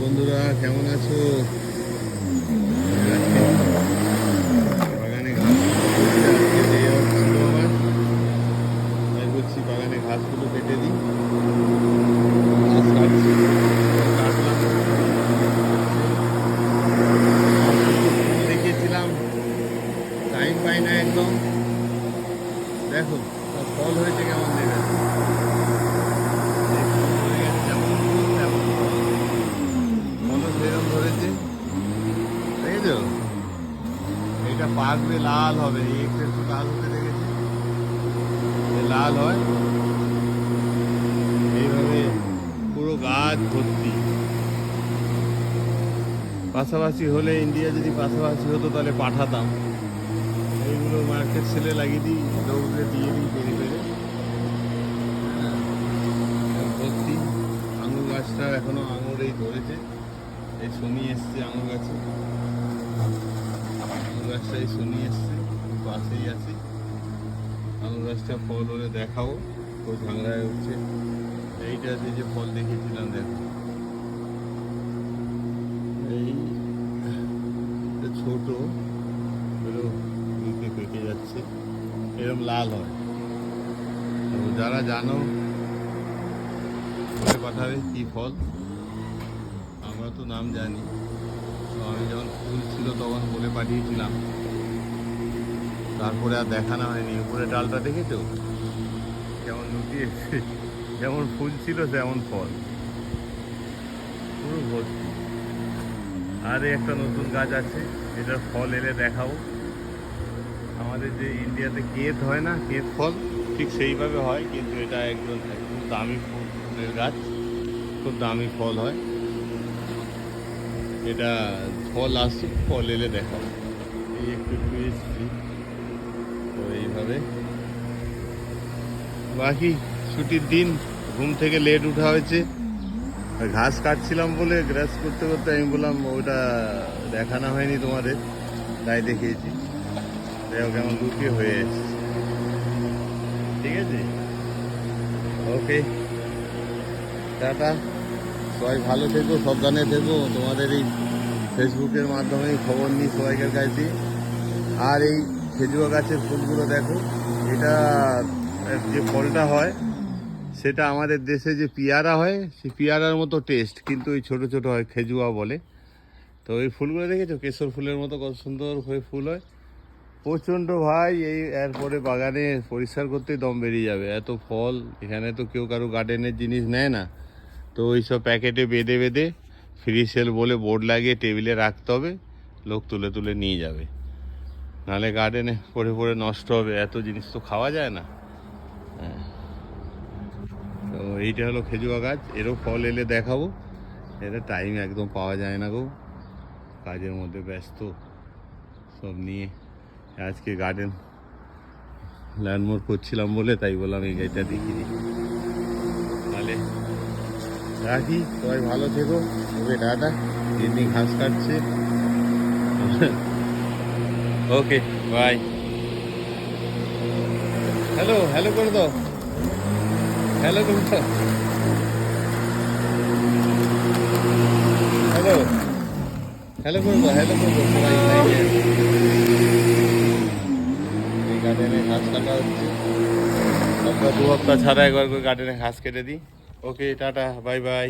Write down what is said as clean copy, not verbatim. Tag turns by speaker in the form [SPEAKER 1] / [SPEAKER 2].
[SPEAKER 1] বন্ধুরা, কেমন আছো? বাগানে ঘাস আজকে ডে অফ ছিল আমার, তাই বলছি বাগানে ঘাসগুলো কেটে দিই। ঘাস কাটছি, কাটলাম। দেখিয়েছিলাম, টাইম পাই না একদম। দেখো সব ফল হয়েছে, কেমন দেখাচ্ছে। যেমন ফুল তেমন ফল, ফলও সেরকম ধরেছে। দেখেছো, এটা পাকবে, লাল হবে। এই একটু একটু লাল হতে দেখেছি, লাল হয় এইভাবে। পুরো গাছ ভর্তি। পাশাপাশি হলে, ইন্ডিয়া যদি পাশাপাশি হতো তাহলে পাঠাতাম। এইগুলো মার্কেট সেলে লাগিয়ে দিই, লোকদের দিয়ে দিই পেরে পেরে। হ্যাঁ, সব ভর্তি। আঙুর গাছটা এখনো আঙুর এই ধরেছে। এই শনি এসছে আঙুর গাছে, আঙুর গাছটা এই শনি এসছে, পাশেই আছি। আঙুর গাছটা ফল হলে দেখাও, খুব ঝাংড়ায় উঠছে। এইটা যে ফল দেখিয়েছিলাম, দেখো এই ছোট, এগুলো নিতে পেকে যাচ্ছে, এরকম লাল হয়। তো যারা জানো বলে পাঠাবে কি ফল। আমরা তো নাম জানি, তো আমি যখন ফুল ছিল তখন বলে পাঠিয়েছিলাম, তারপরে আর দেখানো হয়নি। উপরে ডালটা দেখেছো কেমন লুটিয়েছে, যেমন ফুল ছিল তেমন ফল, পুরো ভর্তি। আর একটা নতুন গাছ আছে, এটার ফল এলে দেখাবো। আমাদের যে ইন্ডিয়াতে কেত হয় না, কেত ফল ঠিক সেইভাবে হয়, কিন্তু এটা একদম খুব দামি ফুলের গাছ, খুব দামি ফল হয়। এটা ফল আসুক, ফল এলে দেখাবো। এই একটু একটু এসছি, তো এইভাবে। বাকি ছুটির দিন, ঘুম থেকে লেট উঠা হয়েছে। ঘাস কাটছিলাম বলে গ্রাস করতে করতে আমি বললাম ওটা দেখানো হয়নি তোমাদের, তাই দেখিয়েছি। দেখো কেমন লুকিয়ে হয়ে এসছে। ঠিক আছে, ওকে, টাটা। সবাই ভালো থেকো, সাবধানে থেকো। তোমাদের এই ফেসবুকের মাধ্যমে খবর নিই সবাইকার কাছে। আর এই খেজুয়া গাছের ফুলগুলো দেখো, এটা যে ফলটা হয় সেটা আমাদের দেশে যে পিয়ারা হয়, সেই পিয়ারার মতো টেস্ট, কিন্তু ওই ছোট ছোট হয়, খেজুয়া বলে। তো ওই ফুলগুলো দেখেছো, কেশর ফুলের মতো কত সুন্দর হয়ে ফুল হয়। প্রচণ্ড ভাই, এই এরপরে বাগানে পরিষ্কার করতেই দম বেরিয়ে যাবে, এত ফল। এখানে তো কেউ কারো গার্ডেনের জিনিস নেয় না, তো ওই সব প্যাকেটে বেঁধে বেঁধে ফ্রি সেল বলে বোর্ড লাগিয়ে টেবিলে রাখতে হবে, লোক তুলে তুলে নিয়ে যাবে। নাহলে গার্ডেনে পড়ে পড়ে নষ্ট হবে, এত জিনিস তো খাওয়া যায় না। হ্যাঁ, তো এইটা হলো খেজুয়া গাছ, এরও ফল এলে দেখাবো। এটা টাইম একদম পাওয়া যায় না গো, কাজের মধ্যে ব্যস্ত সব নিয়ে। আজকে গার্ডেন ল্যান্ডমার্ক করছিলাম বলে তাই বললাম এই গাড়িটা দেখিয়ে দিই। তাহলে রাখি, সবাই ভালো থেকো। ওকে, টাটা। এমনি ঘাস কাটছে। ওকে, বাই। হ্যালো, হ্যালো করে দাও, হ্যালো করে দাও, হ্যালো, হ্যালো করে দাও, হ্যালো করে দাও সবাই। এই গার্ডেনে ঘাস কাটা হচ্ছে, সপ্তাহ দু সপ্তাহ ছাড়া একবার করে গার্ডেনে ঘাস কেটে দিই। ওকে, টাটা, বাই বাই।